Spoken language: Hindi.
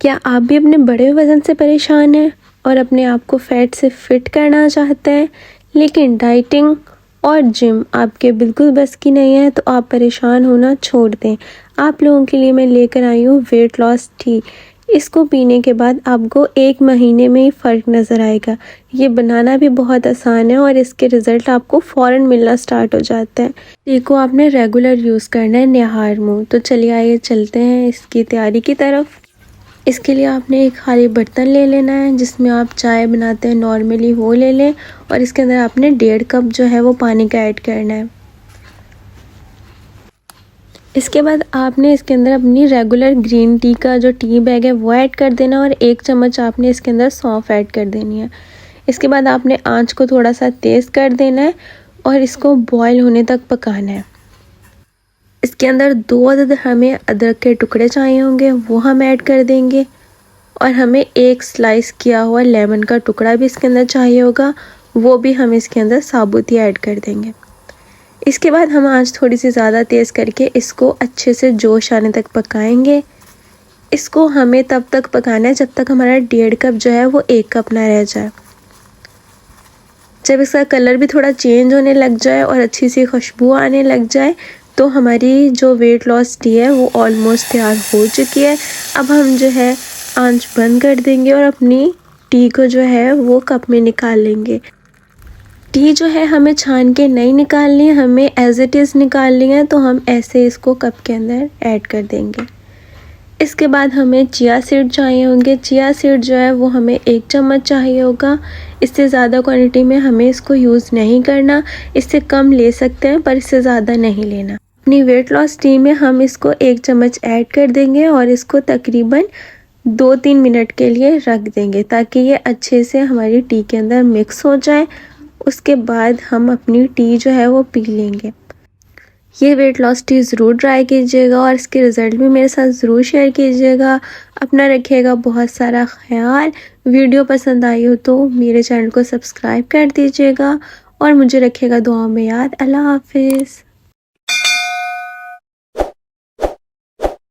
क्या आप भी अपने बड़े वज़न से परेशान हैं और अपने आप को फ़ैट से फ़िट करना चाहते हैं, लेकिन डाइटिंग और जिम आपके बिल्कुल बस की नहीं है, तो आप परेशान होना छोड़ दें। आप लोगों के लिए मैं लेकर आई हूँ वेट लॉस टी। इसको पीने के बाद आपको 1 महीने में ही फ़र्क नज़र आएगा। ये बनाना भी बहुत आसान है और इसके रिज़ल्ट आपको फ़ौरन मिलना स्टार्ट हो जाते हैं। टी को आपने रेगुलर यूज़ करना है निहार मुँह। तो चलिए आइए चलते हैं इसकी तैयारी की तरफ। इसके लिए आपने एक खाली बर्तन ले लेना है, जिसमें आप चाय बनाते हैं नॉर्मली वो ले लें, और इसके अंदर आपने 1.5 कप जो है वो पानी का ऐड करना है। इसके बाद आपने इसके अंदर अपनी रेगुलर ग्रीन टी का जो टी बैग है वो ऐड कर देना, और 1 चम्मच आपने इसके अंदर सौंफ ऐड कर देनी है। इसके बाद आपने आंच को थोड़ा सा तेज़ कर देना है और इसको बॉयल होने तक पकाना है। इसके अंदर 2 अदद हमें अदरक के टुकड़े चाहिए होंगे, वो हम ऐड कर देंगे, और हमें 1 स्लाइस किया हुआ लेमन का टुकड़ा भी इसके अंदर चाहिए होगा, वो भी हम इसके अंदर साबुत ही ऐड कर देंगे। इसके बाद हम आंच थोड़ी सी ज़्यादा तेज़ करके इसको अच्छे से जोश आने तक पकाएंगे। इसको हमें तब तक पकाना है जब तक हमारा 1.5 कप जो है वो 1 कप ना रह जाए। जब इसका कलर भी थोड़ा चेंज होने लग जाए और अच्छी सी खुशबू आने लग जाए, तो हमारी जो वेट लॉस टी है वो ऑलमोस्ट तैयार हो चुकी है। अब हम जो है आंच बंद कर देंगे और अपनी टी को जो है वो कप में निकाल लेंगे। टी जो है हमें छान के नहीं निकालनी है, हमें एज़ इट इज़ निकालनी है, तो हम ऐसे इसको कप के अंदर ऐड कर देंगे। इसके बाद हमें चिया सीड चाहिए होंगे। चिया सीड जो है वो हमें 1 चम्मच चाहिए होगा। इससे ज़्यादा क्वांटिटी में हमें इसको यूज़ नहीं करना, इससे कम ले सकते हैं पर इससे ज़्यादा नहीं लेना। अपनी वेट लॉस टी में हम इसको 1 चम्मच ऐड कर देंगे और इसको तकरीबन 2-3 मिनट के लिए रख देंगे, ताकि ये अच्छे से हमारी टी के अंदर मिक्स हो जाए। उसके बाद हम अपनी टी जो है वो पी लेंगे। ये वेट लॉस टी ज़रूर ट्राई कीजिएगा और इसके रिज़ल्ट भी मेरे साथ ज़रूर शेयर कीजिएगा। अपना रखिएगा बहुत सारा ख्याल। वीडियो पसंद आई हो तो मेरे चैनल को सब्सक्राइब कर दीजिएगा और मुझे रखिएगा दुआओं में याद। अल्लाह हाफ़िज़।